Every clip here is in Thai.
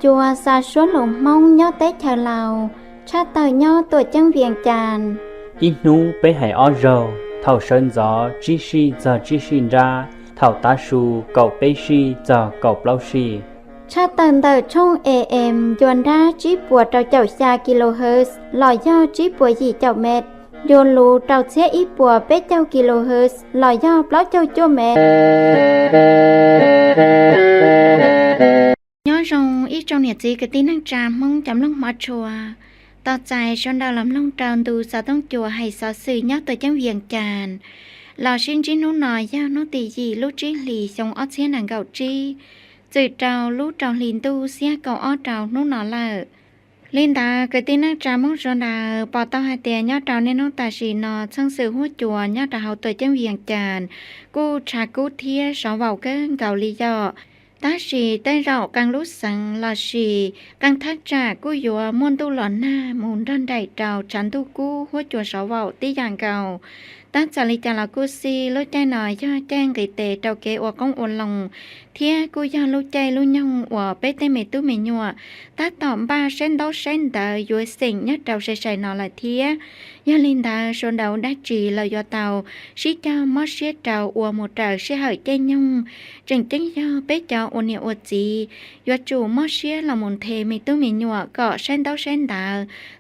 จัวซาชวนหลงมองย่อเต้เธอเราชาเตยย่อตัวจังเวียงจานอีนูไปให้ออโรเท่าเชิญจอจีชีจะจีชินราเท่าตาชูเก่าไปชีจะเก่าเปล่าชีชาเตินเตอช่อง AM ยวนราจีปัวเจ้าเจ้าชากิโลเฮิรตซ์ลอยย่อจีปัวยี่เจ้าเม็ดโยนรูเจ้าเสียอีปัวเป็ดเจ้ากิโลเฮิรตซ์ลอยย่อเปล่าเจ้าจั่วเม็ดย่อรงอีจงเนี่ยจีกะตีนังจามมงจำลงมาชัวต่อใจชนดาวลำลงจาวดูสาวต้องจัวให้สาวสื่อย่อตัวจังเวียงจานลอชินจีนู้นหน่อยย่อนู้ตีจีลูกจีหลีทรงออเสียหนังเก่าจีจืดเจ้าลูกเจ้าลินตูเสียเก่าอ้อเจ้านู้นหน่อละลินตากะตีนังจามงชนดาวปอต้องให้เตียย่อเจ้าเนน้องตาชีนอช่างสื่อหัวจัวย่อตาเฮาตัวจังเวียงจานกูชากูเทียสาวเบาเกินเก่าลีย่อตาชีได้เรากังรู้สังลอชีกังทักจากกู้ยัวมวนตู้หลอนหน้ามูนดันได้เจ้าฉันตู้กู้หัวจัวสาวเบาตีอย่างเก่าตาจาริจาลากู้ซีรู้ใจหน่อยย่อแจ้งไก่เตะเจ้าเกอวกงอวนลงเทียกู้ย่อรู้ใจรู้ยงอวเป้เตเมตู้เมญัวตาตอมบ้าเส้นดอเส้นเตยยัวสิ่งยัดเจ้าใส่นอละเทียย่าลินดาชนดาวได้จีเลยย่อเตาชิเจ้ามอเชียเจ้าอวหมดเจ้าเสียหายใจยงจังจังย่อเป้เจ้าอวเนียอวจียัวจูมอเชียละมุนเทเมตู้เมญัวก็เส้นดอเส้นดา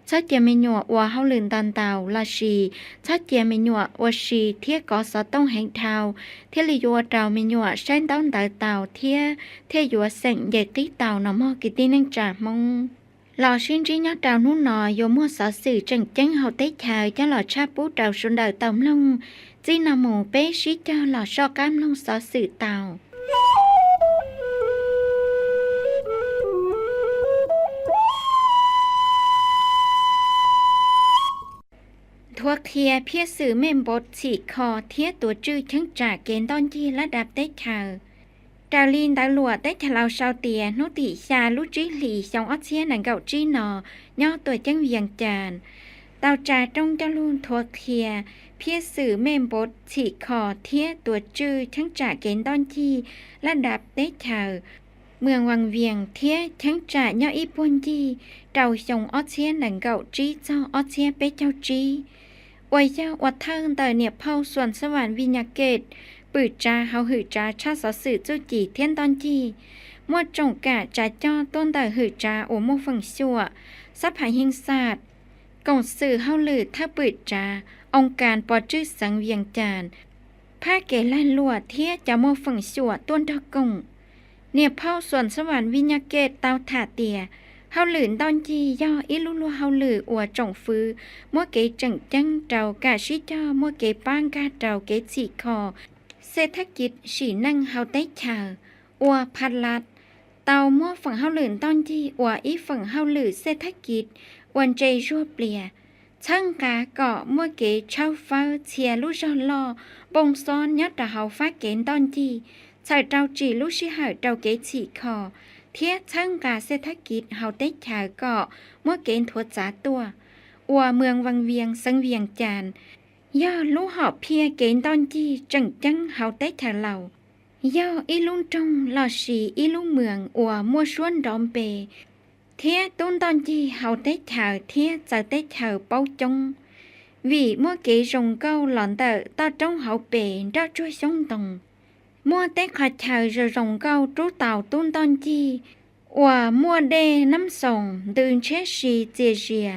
ชัดเจเมญัวอวเฮาลืนตันเตาลาชีชัดเจเมญัวอวชีเทียก็สอต้องแห่งเทาเทียลิยัวเจ้าเมญัวเส้นต้องเตาเทียยัวเส้นใหญ่ตีเตาหนอมอกิตีนังจ่ามงลอชินจีnhớ trào nút nọ yo mua sở sự chẳng chẳng hậu tế chào cho lọ cha bú trào xuân đời tổng long chỉ nằm mù bé xí cho lọ so cam long sở sự tàu thuộc kia phía sự mềm bột chỉ kho thiếtตัวชื่อทั้งจ่าเกณฑ์ตอนที่ระดับเต้ชาวดาวลินดาวหลวดได้ทะเลาชาวเตียนุติชาลุจิหลีสองออเชียหนังเก่าจีนอย่อตัวจังเวียงจานดาวจ่าตรงเจ้าลุนทัวเคียเพียสื่อเมมบดฉีกคอเทียตัวจื้อทั้งจ่าเกณฑ์ตอนที่ระดับเต้ชาวเมืองวังเวียงเทียทั้งจ่าย่ออีปวนจีเจ้าสองออเชียหนังเก่าจีเจ้าออเชียเป๊เจ้าจีอวยเจ้าวัดเทิงแต่เนี่ยเผาส่วนสวรรค์วิญญาเกตปืดจ้าเฮาหือจ้าชาสอสื่อจู้จีเทียนตอนจีมัวจงกะจ่าจ้อต้นแต่หือจ้าโอโมฝั่งชั่วซับหายหิงศาสตร์กงสื่อเฮาลือถ้าปืดจ้าองค์การปอจื้อสังเวียงจานผ้าเกลันลัวเทียจะโมฝั่งชั่วต้นดอกกงเนี่ยเผาส่วนสวรรค์วิญญาเกตเตาถาเตียเฮาลืนตอนจีย่ออีลุลัวเฮาลืออวจงฟื้อมัวเกจังจังเจ้ากะชิจ้อมัวเกป้างกาเจ้าเกฉีคอเศรษฐกิจฉีนั่งเฮาเต้ชาอัวพัดลัดเตามั่วฝั่งเฮาหลื่นตอนที่อัวอีฝั่งเฮาหลื่นเศรษฐกิจวันใจรั่วเปลี่ยช่างกาเกาะมั่วเก๋เช่าฟ้าเชียลูกจอลอบงซ้อนยัดแต่เฮาฟ้าเก๋ตอนที่ใส่เจ้าจีลูกชิหายเจ้าเก๋ฉีคอเทียช่างกาเศรษฐกิจเฮาเต้ชาเกาะมั่วเก๋ถั่วจ๋าตัวอัวเมืองวังเวียงสังเวียงจานย่อลูกหอบเพียเกณฑ์ตอนจีจังจังเฮาเต้เธอเหล่าย่ออีลุงจงหล่อสีอีลุงเมืองอัวมัวชวนดอมเปเทียต้นตอนจีเฮาเต้เธอเทียจะเต้เธอเป้าจงvì mua kế rồng câu lọn tờ ta trong hậu bể ra chui sống tầng mua tết khỏi chờ rồi rồng câu trú tàu tôn ton chi và mua đê nắm sòng từ chết xì chìa chìa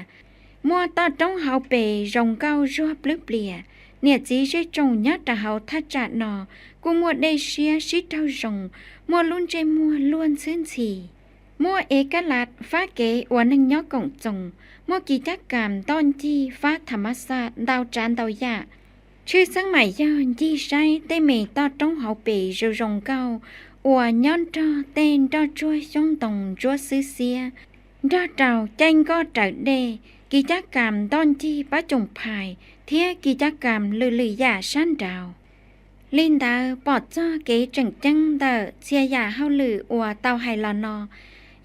mua ta trong hậu bể rồng câu rua blub lìa nè chỉ sẽ trồng nhát ta hậu thắt chặt nọ cô mua đê xia xí trâu rồng mua luôn chơi mua luôn xuyên xì mua ế cá lạt phá kế và nâng nhó cổng chồng mua kỳ chắc cảm ton chi phá thảm sát đào tràn đào dạชื่อสังใหม่ย่อยี่ใช้เต้เมย์ต่อตรงหอเปย์จะรงเก้าอัวย้อนจ่อเต้นจ่อช่วยช่องตรงจ่อซื้อเสียจ่อเจ้าใจก็เจ้าเดกิจกรรมตอนที่ป้าจงภายเทียกิจกรรมลือๆอย่าสั้นดาวลินดาปอดจ่อเก๋จังจังเดอเชียอย่าเฮาลืออัวเตาไฮลอน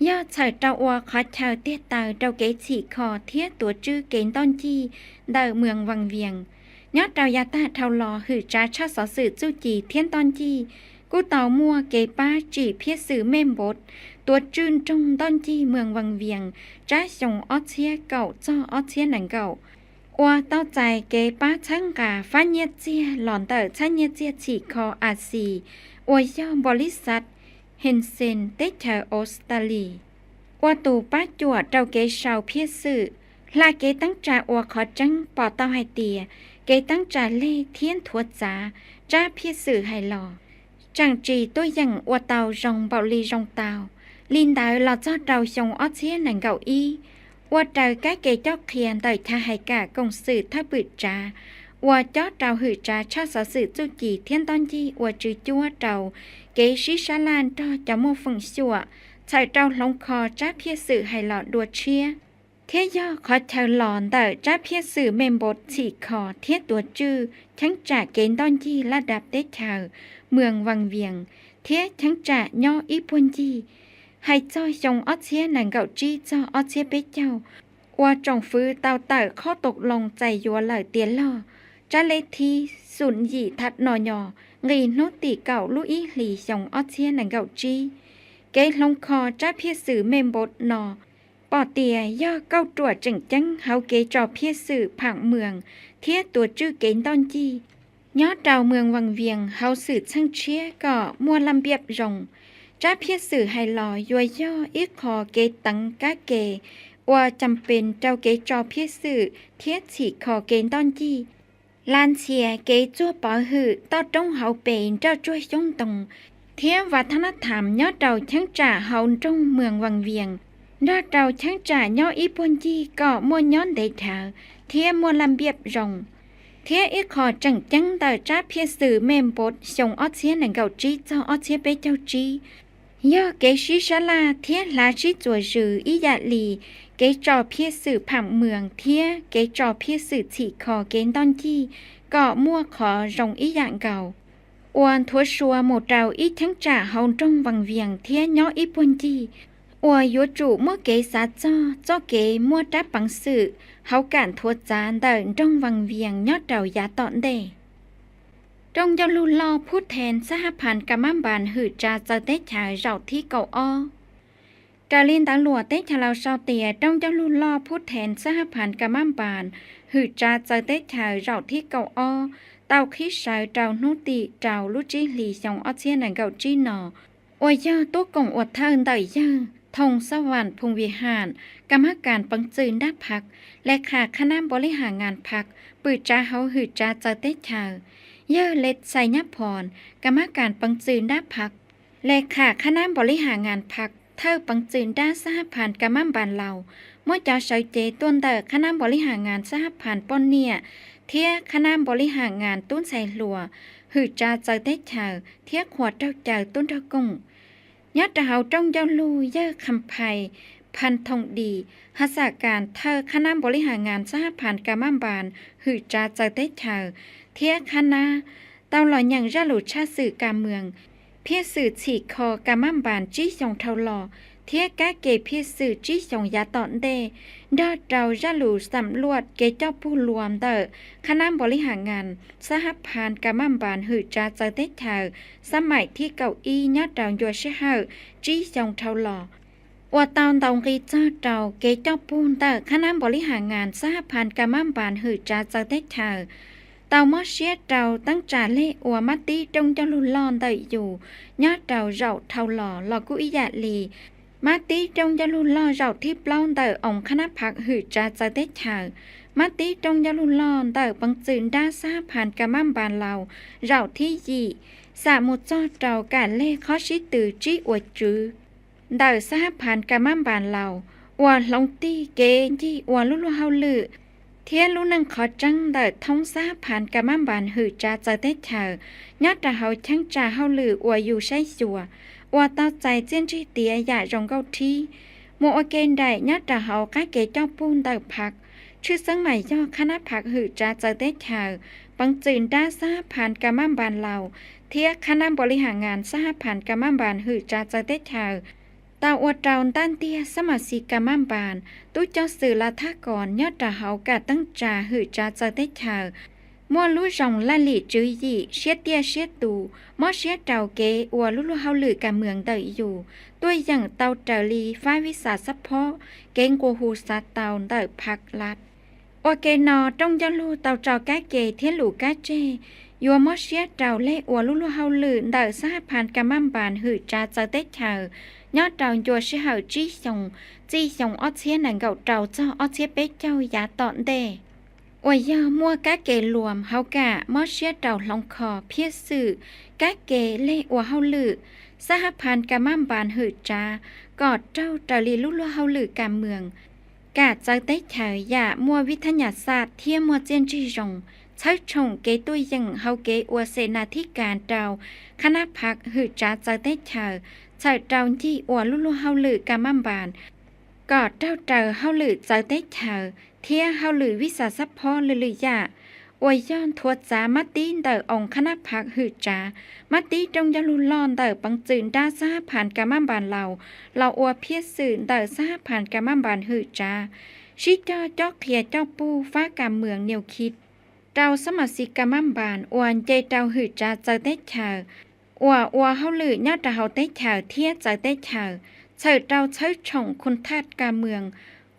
อย่าใส่เจ้าอัวขอเชาเตี้ยเตาเจ้าเก๋ฉีคอเทียตัวจื้อเก๋ตอนที่เดอเมืองวังเวียงnhát trào gia ta thao lò hử trá cha xó sự chu trì thiên ton chi กูเต่ามัวเกป้าจีเพียสื่อเมมบดตัวจืนจงต้นจีเมืองวังเวียงจ้าส่งออเชียเก่าจ้อออเชียหนังเก่าว่าเต้าใจเกป้าช่างกาฟ้าเนียเจียหลอนเตอช่างเนียเจียฉีคออาซีอวยย่อบริษัทเฮนเซนเตเธอออสเตรเลียว่าตูป้าจวดเจ้าเกชาวเพียสื่อลาเกตั้งจ่าอวขอจังปอเต้าไฮเตียเกตั้งจ่าเล่เทียนทวดจ๋าจ้าเพียสื่อไฮหล่อจังจีตัวอย่างอวเตาจงเบาลีจงเตาลินดาเราจ้าเราชงออเชียหนังเก่าอีว่าเจอcáiเกจอกเคียนต่อยท่าไฮกะกงสื่อท่าปืดจ้าว่าจ้าเราหือจ้าชาสสื่อจุจีเทียนตอนจีว่าจื้อจัวเราเกชิชาลานจ้าจะโมฝงชัวใส่เราลงคอจ้าเพียสื่อไฮหลอดดัวเชียเทียย่อขอเธอหลอนแต่จ้าเพียสื่อเมมบดฉีคอเทียตัวจื้อทั้งจากเกณฑ์ตอนจีระดับเด็กเธอเมืองวังเวียงเทียทั้งจากย่ออีปุ่นจีให้จ้อยจงออเชียหนังเก่าจีจ้อออเชียเป๊เจ้าว่าจงฟื้นเตาเต๋อข้อตกลงใจยัวเหล่าเตียนล่อจ้าเลทีสุนหยีทัดนอยองีโนติเก่าลุอีหลีจงออเชียหนังเก่าจีเกลงคอจ้าเพียสื่อเมมบดนอปอเตียย่อเก้าตรวจจังจังเฮาเกจอเพียสื่อผังเมืองเทียตัวจื้อเกณฑ์ตอนจียอดดาวเมืองวังเวียงเฮาสื่อช่างเชียก็มัวลำเบียบรงจ้าเพียสื่อไฮลอยยัวย่ออีคอเกตังกะเกว่าจำเป็นเจ้าเกจอเพียสื่อเทียฉีคอเกณฑ์ตอนจีลานเชียเกจั่วปอหือต้อจงเฮาเป็นเจ้าช่วยจงตรงเทียวัฒนธรรมยอดดาวช่างจ่าเฮาจงเมืองวังเวียงยอดดาวช่างจ่าย่ออีปุ่นจีก็มัวย้อนเดถาเทียมัวลำเบียบรงเทียอีคอจังจังแต่จ้าเพียสื่อเมมบดส่งออเชียหนังเก่าจีเจ้าออเชียไปเจ้าจีย่อเกชิชลาเทียลาชิจัวจืออียาลีเกจอเพียสื่อผังเมืองเทียเกจอเพียสื่อฉีคอเกณฑ์ตอนจีก็มั่วขอรงอีอย่างเก่าอวนทัวชัวหมดเราอีทั้งจ่าเฮาจงวังเวียงเทียย่ออีปุ่นจีอวยุจุมั่วเกษาจ้อเกมั่วดับปังสื่อเฮาการทัวจานเดินจงวังเวียงยอดเรายาตอนเดจงจะลุลอพูดแทนสหพันธ์กำมันบานหือจาเจอเตชายเราที่เก่าอ้อจาลินตาหลัวเตชะเราเศร้าเตียจงจะลุลอพูดแทนสหพันธ์กำมันบานหือจาเจอเตชายเราที่เก่าอ้อเต้าคิดสายเจ้านุติเจ้าลุจิหลีสองออเชียนหนังเก่าจีนออวยย่อตัวกงอดเทินเตยย่าทงสวรรค์พงวิหารกรรมการปังจืนด้าพักและขาคณะบริหารงานพักปืดจ้าเฮาหือจาเจอเตชายเย่อเล็ดไซญพรกรรมการปังจืนด้าพักและขาคณะบริหารงานพักเท่าปังจืนด้าสหพันธ์กำมันบานเราเมื่อเจ้าเสาเจต้นเตอคณะบริหารงานสหพันธ์ป้อนเนี่ยเทียคณะบริหารงานตุ้นใส่หลัวหือจาเจอเตชายเทียขวดเจ้าเจอตุ้นเจ้ากงยัดเฮาจ้องเจ้าลูเย่อคำไพพันทองดีหัสการเธอคณะบริหารงานสหพันธ์กำมันบานหือจาเจอเตชายเทียคณะเต้าหล่ออย่างระหลุดชาสื่อการเมืองเพียสื่อฉีกคอกำมันบานจี้ส่งเท่าหล่อเทียกะเกเพียสื่อจี้ส่งยาตอนเดดอดเราระหลุดสำรวจเกเจ้าผู้รวมเตอคณะบริหารงานสหพันธ์กำมันบานหือจาเจอเตชายสมัยที่เก้าอี้ยัดเรายัวเชเฮอจี้ส่งเท่าหล่อว่าตอนตองกีเจ้าเราเกเจ้าปูนเตอคณะบริหารงานสหพันธ์กำมันบานหือจาเจอเตชายเตามอเชียเราตั้งจ่าเล่อวมัตตีจงจะลุลอนเตยอยู่ยอดเราเราเท่าหล่อหล่อกุอิยาลีมัตตีจงจะลุลอเราที่ปล้อนเตอองคณะพักหือจาเจเตชามัตตีจงจะลุลอนเตอปังจืนด้าซาผ่านกำมันบานเราเราที่ยีสามุจอเราการเล่ข้อชิตือจีอวดจือเตอซาผ่านกำมันบานเราอวลงตีเกยีอวลุลเฮาลือเทียนลูนังขอจังเดิดท้องซาผ่านกำมันบานหือจาเจเตชายอดเฮาช่างจ่าเฮาลืออวอยู่ใช้จัวอวเต้าใจเจียนจีเตียอย่าจงเก้าทีโมอเกนได้ยอดเฮาก้าเกเจ้าปูนเดิดพักชื่อสังใหม่ย่อคณะพักหือจาเจเตชาปังจืนด้าซาผ่านกำมันบานเราเทียคณะบริหารงานซาผ่านกำมันบานหือจาเจเตชาตาอวดเราต้านเตียสมาชิกกำมันบานตู้เจ้าสื่อละท่าก่อนยอดเฮากะตั้งจ่าหือจาเจเตชา mua lũ rồng la lì chữ gì xiết tia xiết tù mót xiết trào kế ua lũ lũ hao lử cả mường đợi dù tôi dần tàu trở lì phá vi xả sắp phó kén của hù xả tàu đợi phạc lạt ua kê nò trong gió lũ tàu trào cá kê thiên lũ cá chê ua mót xiết trào lê ua lũ lũ hao lử đợi xa phàn cả mâm bàn hử trà giờ tết chờ nhớ trào chùa sẽ hở chi xong ót xía nàng gậu trào cho ót xía bế châu giá tọn đề ôi giờ mua cá kê luồm hao cả mót xía trào lòng khò phía sự cá kê lê ua hao lử xa phàn cả mâm bàn hử trà gọt trâu trào lì lũ lũ hao lử cả mường cả giờ tết chờ dạ mua vi thân nhà sạt thiên mua trên chi rồngใช้ชงเกตุยังเฮาเกอวเสนาธิการเจ้าคณะพักหือจ้าเจ้าได้เชอใช้เจ้าที่อวลุลุเฮาลือกามัมบานกอดเจ้าเจอเฮาลือเจ้าได้เชอเทียเฮาลือวิสาสัพพอลือยะอวยย้อนทวดจ้ามัดตีนเตอองคณะพักหือจ้ามัดตีจงยาลุลอนเตอปังจืนด้าซาผ่านกามัมบานเราอวเพียสื่นเตอซาผ่านกามัมบานหือจ้าชิเจ้าจอกเขียเจ้าปูฟ้ากาเมืองเนียวคิดเจ้าสมาชิกกำมันบานอวนใจเจ้าหือจ้าเจอเตเชออัวเฮาลือยอดเฮาเตเชอเทียเจอเตเชอเชิดเจ้าเชิดชงคุณทาสกาเมือง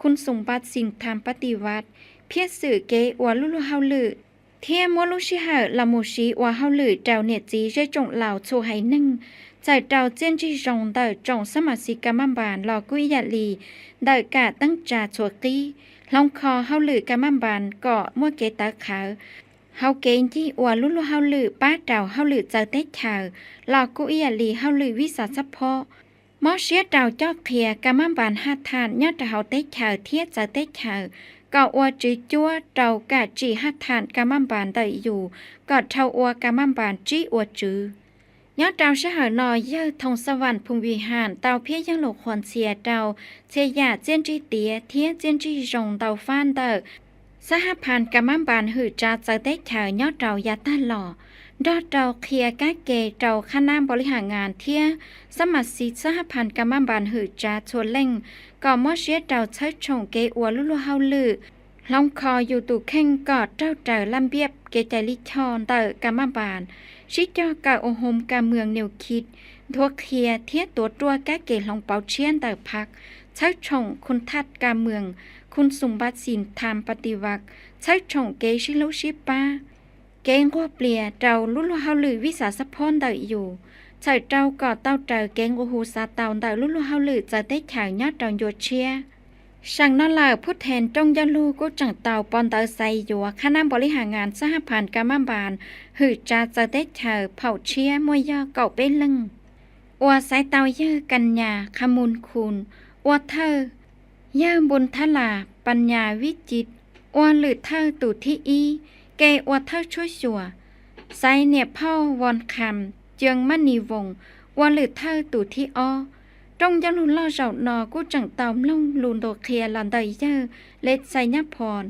คุณสมบัติสิ่งทำปฏิวัติเพียสื่อเกอวลุลุเฮาลือเทียมัวลุชิหะละมูชีอวเฮาลือเจ้าเนจีเจจงเหล่าโชไหนึ่งใจเจ้าเจนจีจงเตอจงสมาชิกกำมันบานรอกุยยาลีเดอกาตั้งจ่าชัวกีลองคอเฮาลือกะมัมบานเกาะมั่วเกตาขาวเฮาเกงที่อวลุลุเฮาลือป้าเจ้าเฮาลือเจอเตขาวลอกุอียลีเฮาลือวิสาสะพอมอเสียเจ้าจอกเขียกะมัมบานหาทานยอดเฮาเตขาวเทียเจอเตขาวเกาะอวจือจัวเจ้ากะจีหาทานกะมัมบานได้อยู่กอดเท่าอวกะมัมบานจีอวจือยอดเจ้าเสหนอยเยอทงสวรรค์ภูมิวิหารเตาเพียยังหลกขวนเสียเจ้าเสียยาเจนจีเตียเทียเจนจีจงเตาฟ้านเตอสหพันธ์กำมันบานหือจ้าเจอได้เฉยยอดเจ้ายาตาหล่อดอดเจ้าเคลียก้าเกเจ้าคณะบริหารงานเทียสมัครสิสหพันธ์กำมันบานหือจ้าชวนเล่งก่อมอเสียเจ้าใช้ชงเกอวลุลุเฮาลือลองคออยู่ตู่เข่งกอดเจ้าเจอลำเบียบเกใจลิชอนเตอกำมันบานชิจอกาองโฮมกาเมืองเนียวคิดทัวเคลียเทียตัวตัวก้าเกลองเปาเชียนเตอพักใช้ชงคุณทัดกาเมืองคุณสมบัติสินทามปฏิวัติใช้ชงเกชิลุชิปาเกงกัวเปลี่ยเจ้าลุลุเฮาลือวิสาสะพอนเตออยู่ใช้เจ้าก่อเต้าเจอเกงกัวหูซาเตาเตอลุลุเฮาลือจะได้ข่าวยอดเจ้าโยเชียช่างนั่นแหละผู้แทนจงยาลูก็จังเตาปอนเตอไซอยู่คณะบริหารงานสหพันธ์กำมันบานหือจ้าจะได้เฉอเผาเชียมวยยอเก่าเป็นลึงอวสายเตาเยอกัญญาขมูลคูณอวเธอเยอบุญทลาปัญญาวิจิตอวหรือเธอตุที่อีเกอวเธอช่วยชัวไซเนียพ่อวอนคำเจียงมณีวงอวหรือเธอตุที่อtrong giang lùn lo rậu nò của chẳng tàu lông lùn đồ khía lòn đầy dơ lết say nháp phòn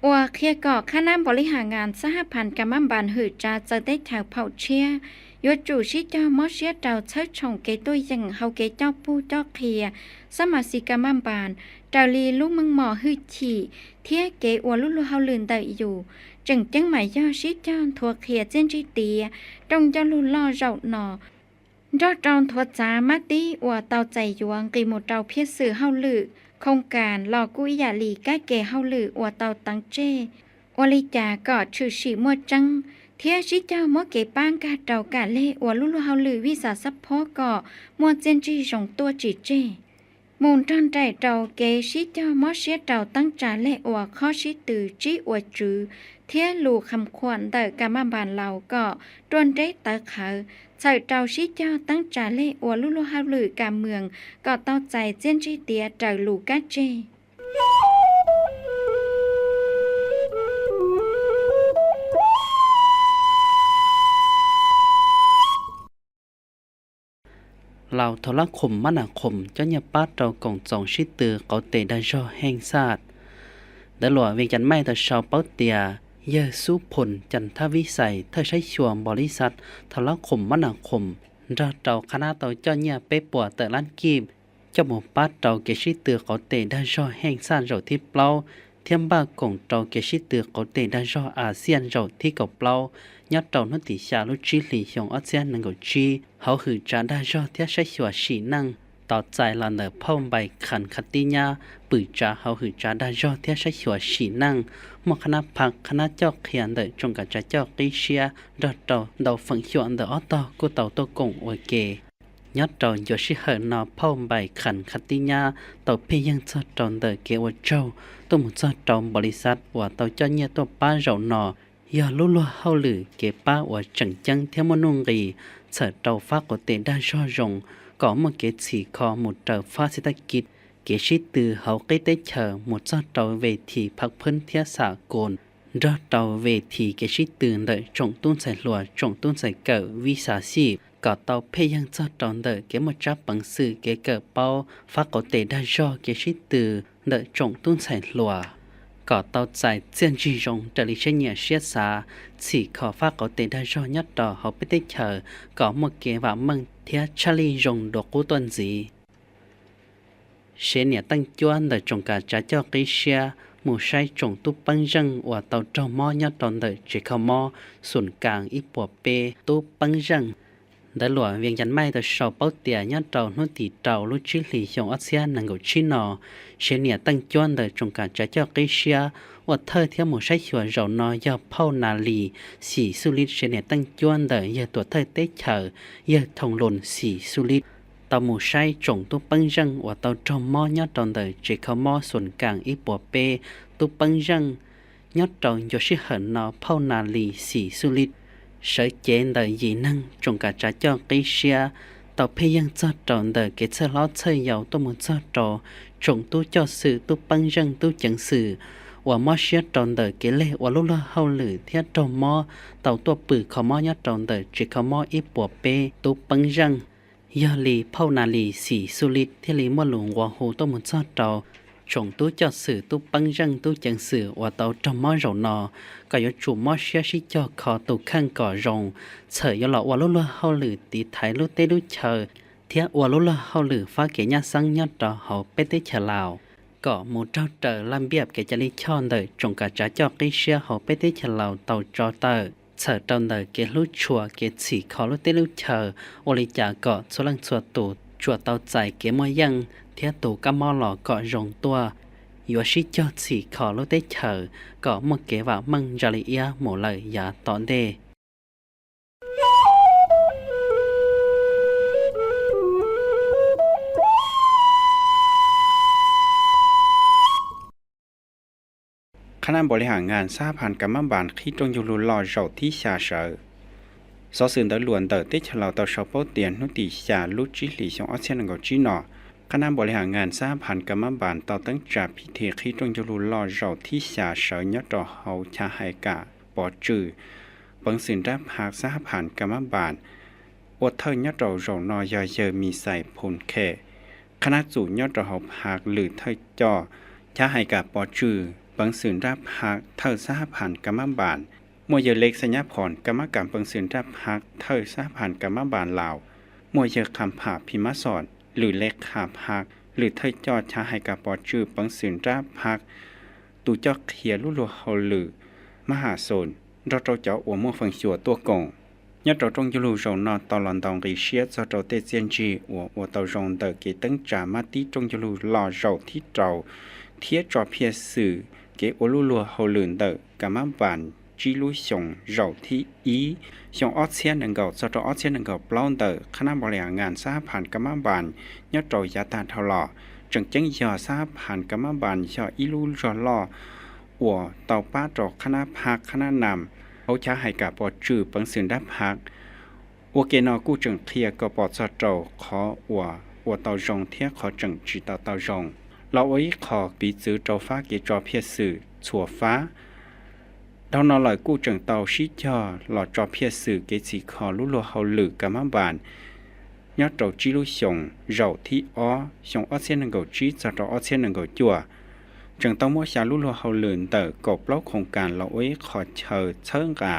và khía cọ khả năng bổ lý hạ ngàn xã hạ phản cảm ơn bàn hử trà giờ tết thảo phạo chia yếu chủ sĩ cho mót xía trào chết trong kế tôi dành hậu kế cho pu cho khía xã mà xì cảm ơn bàn trào lì lúc măng mò hư chỉ thiết kế và lúc lúc hậu lùn đầy dù chẳng chẳng mãi do sĩ cho thuộc khía trên trí tìa trong giang lùn lo rậu nòรอดจองทัวจ้ามาตีอวเตาใจยวงกีโมเตาเพียสื่อเฮาลือโครงการหลอกกุยยาลีก้าเกเฮาลืออวเตาตังเจอลิจาก็ชื่อสีมัวจังเทียชิเจ้ามัวเกป้างกาเตากาเล่อวลุลุเฮาลือวิสาสัพพอก่อมัวเจนจีสงตัวจีเจมูลจันใจเตาเกชิเจ้ามัวเสียเตาตั้งจ่าเล่อวข้อชิตือจีอวจือเทียลูคำควรเตอกามาบานเราก็ตวนเรตเตอเขาใส่เจ้าชิเจ้าตั้งจ่าเล่อวลุลุฮาลือกาเมืองก็เต้าใจเจนจีเตียเจ้าลูกาเจเราทรคมมนาคมเจ้าเนี่ยป้าเรากองจองชิตือเขาเตได้จ่อแห่งศาสตร์เดหลัวเวียงจันไม่แต่ชาวเป้าเตียเยซูผลจันทวิสัยเธอใช้ชัวบริษัททรคมมนาคมเราเจ้าคณะเต่าเจ้าเนี่ยเป๊ะปัวแต่ล้านกีบเจ้าหมู่ป้าเราเกชิตือเขาเตได้จ่อแห่งศาสตร์เราที่เปล่า เทียมบ้ากงเจ้าเกชิตือเขาเตได้รออาเซียนเจ้าที่เก่าเปล่ายอดเจ้านติชาลุจิหลีชงอาเซียนนังกจีเขาหือจาได้รอเทียใช้ชัวฉีนั่งต่อใจลันเดอพ่อใบขันคติญาปือจาเขาหือจาได้รอเทียใช้ชัวฉีนั่งมอคณะพักคณะเจ้าเขียนเดจงกับเจ้ากิเชียดอเจ้าดาวฝังชวนเดออตอกูเต่าตัวกงโอเกยอดเจ้าโยชิเหอนอพ่อใบขันคติญาต่อเพียงจะจอนเดอเกวเจ้าตัวมุจจอมบริษัทว่าเต่าเจ้าเนี่ยตัวป้าเราหนอยาลุลัวเฮาหรือเก็บป้าว่าจังจังเทียมนุงรีเสิร์เต่าฟ้าก็เตได้ช่อรงก็มาเกสีคอหมุดเต่าฟ้าเศรษฐกิจเกชิตือเฮาใกล้ได้เชอหมุดเจ้าเต่าเวทีพักเพิ่นเทียสากลรอเต่าเวทีเกชิตือเดจงตุ้นใส่ลัวจงตุ้นใส่เกิดวิสาชีพก็เต่าเพียงเจ้าเต่าเดเก็บมาจับปังสื่อเกเกิดเป้าฟ้าก็เตได้ช่อเกชิตือเดจงตุ้นใส่ลัวก็เต่าใจเจียนจีจงเดลิเชเนียเชียสาสีขอฟ้าก็เตได้ช่อยัดต่อเขาไปได้เชอก็มาเกว่ามึงเทียชลีจงดอกกุต้นจีเชเนียตั้งจวนเดจงกาจะเจ้ากิเชียหมู่ใช้จงตุปังจังว่าเต่าเจ้ามอยัดตอนเดเจคามอส่วนกลางอีปัวเปตุปังจังได้หลวงเวียงยันไม่แต่ชาวเป้าเตียยัดเต่านุติเต่าลุจิหลีชงอาเซียนนังกุชินอเชเนียตั้งจวนเดจงกาจะเจ้ากิเชียว่าเธอเที่ยวหมู่ใช้ชัวเรานอยาเผานาลีสีสุริตเชเนียตั้งจวนเดยตัวเธอเตเชอยาทองหล่นสีสุริตเต่าหมู่ใช้จงตุปังจังว่าเต่าจอมมอยัดตอนเดเจคามอส่วนกลางอีปัวเปตุปังจังยอดจองโยชิเหนอเผานาลีสีสุริตเสยเจนเดยีนังจงกาจะเจ้ากิเชียต่อเพียงเจ้าจอนเดเกเชล้อเชยยาวตัวมุเจ้าจอจงตู้เจ้าสื่อตู้ปังจังตู้จังสื่อว่ามอเชียจอนเดเกเล่ว่าลุละเฮาหรือเทียจอมมอเต่าตัวปือขมอยอดจอนเดจิขมออีปัวเปตู้ปังจังยาลีเผานาลีสีสุริตที่ลีมัวหลวงว่าโหตัวมุเจ้าจอจงตู้เจ้าสื่อตู้ปังจังตู้จังสื่อว่าเต่าจอมมอเรานอก็ยจูมอเชียชิจอคอตู้ข้างก่อรงเฉยยหลอกว่าลุละเฮาหรือตีไทยลุเตลุเชอเทียว่าลุละเฮาหรือฟ้าเกียญสังยอดต่อเฮาเป็ดเฉลาวก็หมู่เจ้าเตอลำเบียบเกจลิชอนเดจงกาจะเจ้ากิเชียเฮาเป็ดเฉลาวเต่าจอเตอเฉยตอนเดเกลุชัวเกสีคอลุเตลุเชอโอลิจาก็สลังชัวตูชัวเต่าใจเกมอยังเทียตูกะมอหลอก็รงตัวยัวชิจอสีขอลุเตเชอก็มเกว่ามังจาริเอียหมู่เลยยาตอนเดคณะบริหารงานสหพันธ์กรรมบาลที่ตรงอยู่ลุลอเจ้าที่ชาเสอสอสื่อตะลวนเตอเตชะลาต่อชาวเป้าเตียนนุติชาลุจิหลีชงออเซียนกับจีนอคณะบริหารงานสหพันธ์กรรมบาลต่อตั้งจากพิธีที่ตรงอยู่ลุลอเจ้าที่ชาเสอยอดต่อเฮาชาไฮกะปอจือบังสินรับหากสหพันธ์กรรมบาลอดเทินยอดต่อเจ้านอยเยอมีใส่พลแค่คณะจู่ยอดต่อเฮาหากหรือเทยจ่อชาไฮกะปอจือบังสืนรับหักเท่าสหพันธ์กรรมบาลมวยเล็กสัญญาผ่อนกรรมการบังสืนรับหักเท่าสหพันธ์กรรมบาลลาวมวยคำผาพิมพ์สอนหรือเล็กขาบหักหรือเทยจอดชาให้กับปอจือบังสืนรับหักตูเจ้าเขียลุลัวเฮาหรือมหาโซนเราเจ้าอวมัวฟังชัวตัวกงยอดเราตรงยูรูจงนอนตลอดตองรีเชียจะเราเตเจียนจีอวตจงเตอเกตั้งจามาตีตรงยูรูหล่อเจ้าที่เราเทียจอเพียสื่อเกอลุลัวเฮาลืนเตอกะมะบานจีลุชงเจ้าที่อีชงออเซียนนังเกาจะออเซียนนังเกาปลอนเตอคณะบริหารงานสหพันธ์กะมะบานยอดเรายาตาเท่าหล่อจังจังยอสหพันธ์กะมะบานชออีลุจอล่ออัวเตาป้าจอกคณะพักคณะนำเขาช้าให้กับปอจือปังสืนดับพักอัวเกนอกู้จังเทียก็ปอดจะเจ้าขออัวเตาจงเทียขอจังจีเตาจงเราไว้ขอปีจื้อเจ้าฟ้าเกจอเพียสื่อชัวฟ้าเรานอลอยกู้จังเตาชิจอหลอจอเพียสื่อเกจิขอลุลัวเฮาหรือกะมะบานยอดเจ้าจีลุชงเจ้าที่อ้อชงอ้อเซียนนังเกาจีจะเจ้าอ้อเซียนนังเกาจั่วจังเตามัวชาลุลัวเฮาหลืนเตอกบเล่าโครงการเราไว้ขอเชิญเชิงกา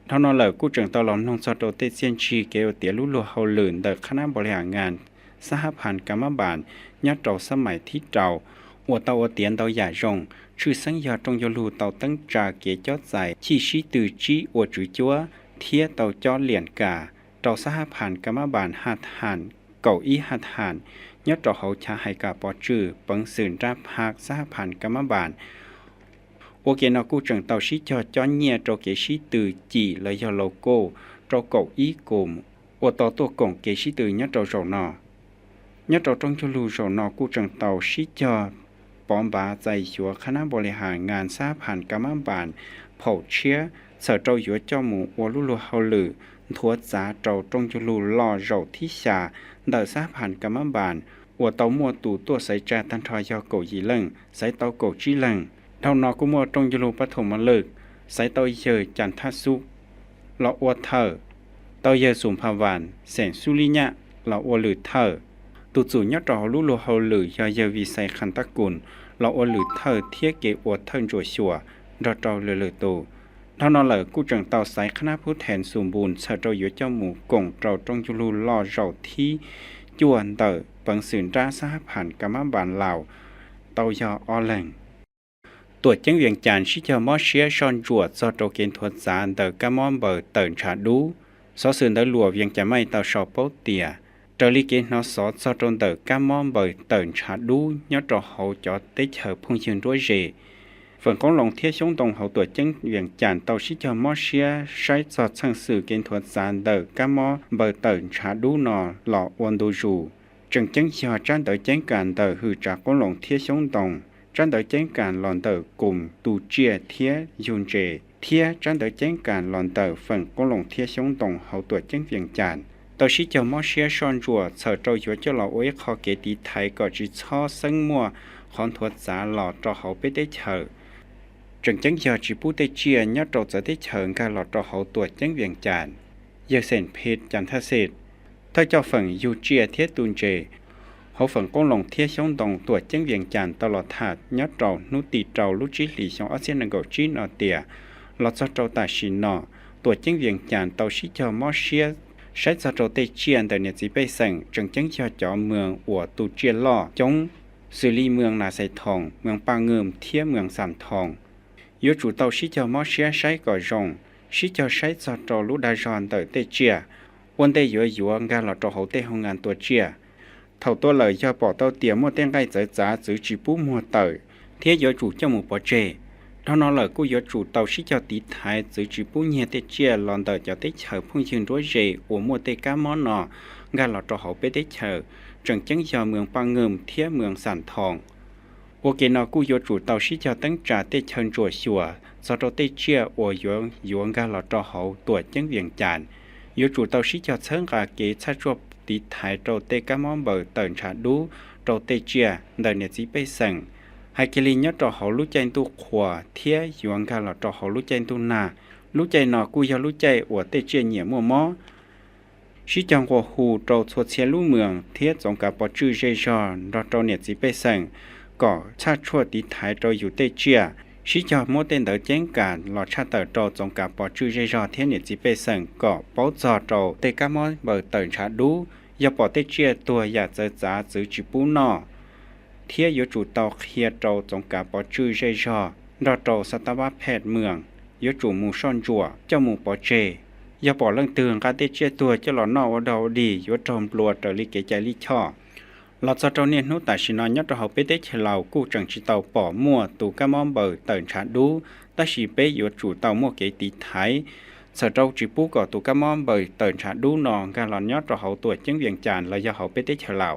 เรานอลอยกู้จังเตาหลอมนองจะเจ้าเตเซียนชีเกลเตียลุลัวเฮาหลืนเตอคณะบริหารงานสหพันธ์กรรมบาลยอดเจ้าสมัยที่เจ้า我到我点到亚中是生涯中有路到登查给交在其实对之我主角贴到交连กา到3,000กรรมบาล5ฐานเก้าอี้5ฐานยอดต่อเขาชาให้กาปอจื้อปังสื่นรับภาค3,000กรรมบาลโอเคนากูจังเตาชิจอจอนเนียโจเกชิตือจีและยอโลโก้โจเก้าอี้กลมโอต่อตัวกงเกชิตือยอดโจโจนอยอดโจจงจุลูโจนอกูจังเตาชิจอปอมบาใจชัวคณะบริหารงาน3,000กรรมบาลเผาเชียเสือเจ้าอยู่เจ้าหมู่อลุลุเฮาลือทัวจ๋าเจ้าจงจุลูรอเจ้าที่ชาเดอ3,000กรรมบาลอัวเตามัวตู่ตัวใส่จาตันทอยอโกยีเลิงใส่เตาโกจีเลิงเท่านอกุมัวตรงยุโรปฐมฤกษ์ใส่เตาเยอจันทสุละอัวเธอเตาเยอสุมภาวานแสงสุริยะละอัวหรือเธอตุจูยอดรอลุโลเฮาหรือยอเยวิไซคันตะกุลละอัวหรือเธอเทียเกอัวเทินจัวชัวรอเตาเลโตเท่านอเหลอกูจังเตาใส่คณะผู้แทนสมบูรณ์เสเจ้าอยู่เจ้าหมู่กงเจ้าตรงยุโรลอเจ้าที่จวนเตอปังสื่นรา3,000กรรมบาลลาวเตายออแหลงตัวจังเวียงจันทร์ชิเจอมอเชียชอนจวดซอโตเกนทวดจานเตอกะมอนเบอร์เตินชาดูซอสื่นเตอหลัวเวียงจะไม่เตาชอโปเตียเตอลิเกนนอซอซอตนเตอกะมอนเบอร์เตินชาดูยอดรอเฮาจอติเฉอพุ่งยืนด้วยเจฝนของลงเทียชงตรงเฮาตัวจังเวียงจันทร์เตาชิเจอมอเชียใช้ซอช่างสื่อเกนทวดจานเตอกะมอนเบอร์เตินชาดูนอหล่อวันดูจูจังจังเชียจันเตอจังการเตอหือจากของลงเทียชงตรงจันเตอจังการหลอนเตอกลุ่มตูเจียเทียยุนเจเทียจันเตอจังการหลอนเตอฝั่งของลงเทียชงตรงเฮาตัวจังเวียงจันทร์ตัวชิเจ้ามอเชียชอนจัวเสอเจ้าอยู่เจ้าหล่อโอ้ยคอเกตีไทยก็จิช่อซึ่งมัวคอนทวดสาหล่อเจ้าเขาไปได้เฉอจังจังยอจิปูได้เจียยอดเจ้าจะได้เฉิงการหล่อเจ้าเขาตัวจังเวียงจันทร์เยเซนเพชรจันทเศษถ้าเจ้าฝั่งยูเจียเทียตุนเจเขาฝั่งกงลงเทียช่องตรงตัวจังเวียงจันทร์ตลอดถาดยอดเจ้านุติเจ้าลุจิหลีช่องอาเซียนนังกจีนอเตียหลอดเจ้าตาชินนอตัวจังเวียงจันทร์เตาชิเจ้ามอเชียใช้เจ้าเตเจียนแต่เนี่ยจีไปสั่งจังจังเจ้าเมืองอัวตูเจียล่อจงสุรีเมืองนาไซทองเมืองปางเงิมเทียเมืองสันทองยจูเตาชิเจ้ามอเชียใช้ก่อจงชิเจ้าใช้เจ้าลุดาจอนเตเตเจียวันเตยอยู่งานหลอดเจ้าเขาเตห้องงานตัวเจียเท่าตัวเลยจะบอกเต้าเตียมัวเต้งไก่เจอจ้าจื้อจีปูมัวเตยเทียยจูเจ้าหมูปอเจเท่านอเลยกูยจูเต้าชิเจ้าตีไทยจื้อจีปูเนียเตเจียหลอนเตยจะเตเฉอพุ่งยืนด้วยเจอัวมัวเตก้ามอนองานหลอดเจ้าเขาไปเตเฉอจังจังยาเมืองปางเงิมเทียเมืองสันทองโอเคนอกูยจูเต้าชิเจ้าตั้งจ่าเตเชิญจั่วชัวสอดเตเจียอัวยงานหลอดเจ้าเขาตัวจังเวียงจันยจูเต้าชิเจ้าเชิงกาเกชัดจวบตีไทยโตเตกามอนเบอร์เตินชาดูโตเตเจียเดินเนี่ยจีไปสั่งให้กิลินยอดโตเขารู้ใจตัวขวาเทียอยู่อังการหลอดโตเขารู้ใจตัวนารู้ใจหนอกูยอรู้ใจอวดเตเจียเหนียมัวมอชิจังหัวหูโตสวดเชียรู้เมืองเทียจงกับปอจื้อเจจอนรอโตเนี่ยจีไปสั่งก่อชาชั่วตีไทยโตอยู่เตเจียชิจอมเต้นเตอเจ้งการหลอดชาเตอโตจงกับปอจื้อเจจอเทียเนี่ยจีไปสั่งก่อเป้าจอโตเตกามอนเบอร์เตินชาดูอย่าปอเตเจียตัวอยากจะจ้าจื้อจิปูนอเทียอยู่จู่เตาเคียโตจงกับปอจื้อเจจอรอโตสัตวแพทย์เมืองอยู่จู่หมู่ซ่อนจั่วเจ้าหมู่ปอเจอย่าปอเรื่องเตือนการเตเจียตัวเจ้าหลอนนอวดาวดีอยู่จอมปลวดเตลิเกใจลิช่อเราจะเจ้าเนี่ยนู้แต่ชินอนยอดเราไปได้เฉลากู้จังชิเตาป่อมั่วตูกะมอมเบอร์เตินชาดูแต่ชีเปอยู่จู่เตามั่วเกตีไทยเสือเจ้าจีปูก่อตูกะมอมเบยเตินชาดูนองการหลอนยอดเราเขาตัวจังเวียงจานและยาเขาไปได้เฉลา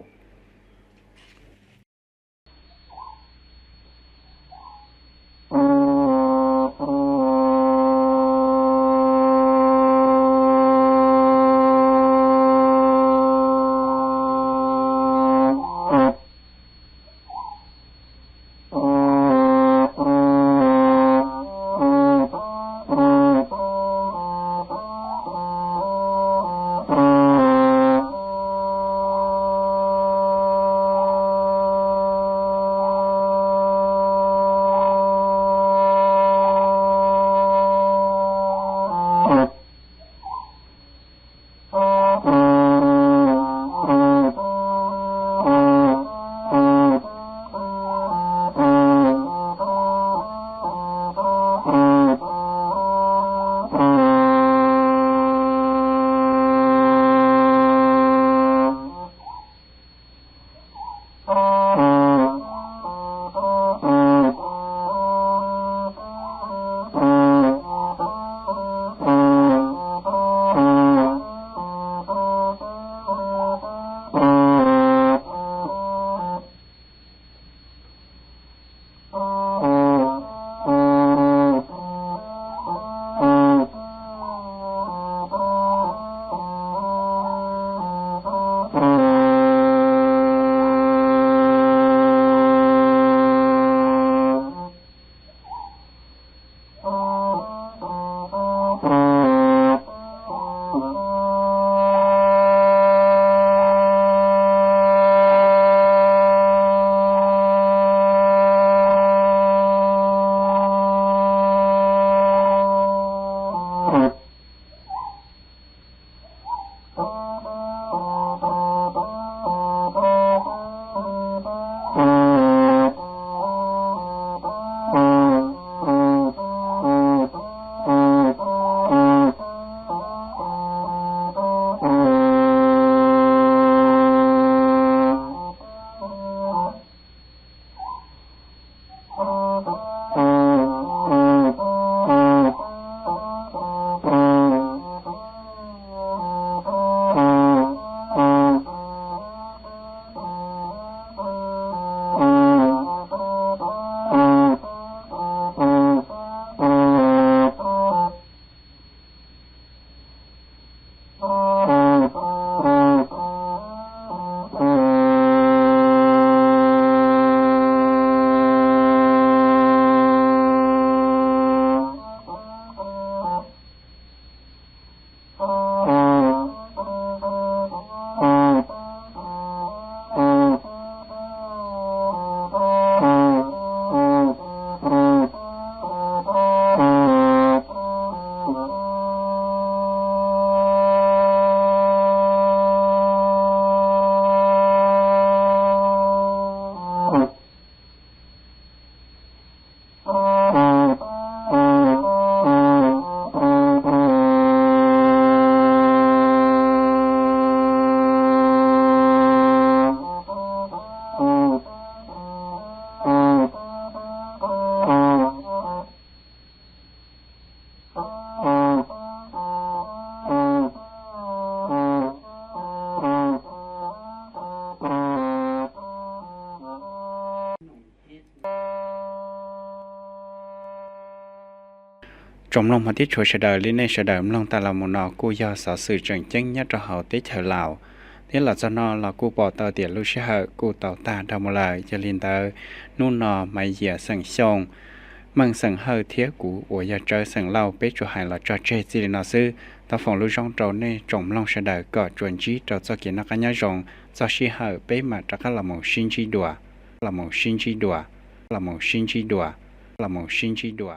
จมลงมาที่โชชะเดอลิในชะเดิมลงตาลามนอกูยอสอสื่อจังจังยัดระเฮาติเถลาวที่หลัจะนอเรากูปอเตอเตียลุชะกูเต่าตาดามลายจะลินเตอนู่นนอไม่เหยียสังชงมังสังเฮเทียกูอวยเจอสังเล่าเป๊ะจูหายเราจอเจจิลินอซื้อตาฝงลุจงโจในจมลงชะเดอก็จวนจีเจ้าจะกินนักญาจงจะชีเฮเป๊ะมาจากละมงชินจีดัวละมงชินจีดัวละมงชินจีดัวละมงชินจีดัว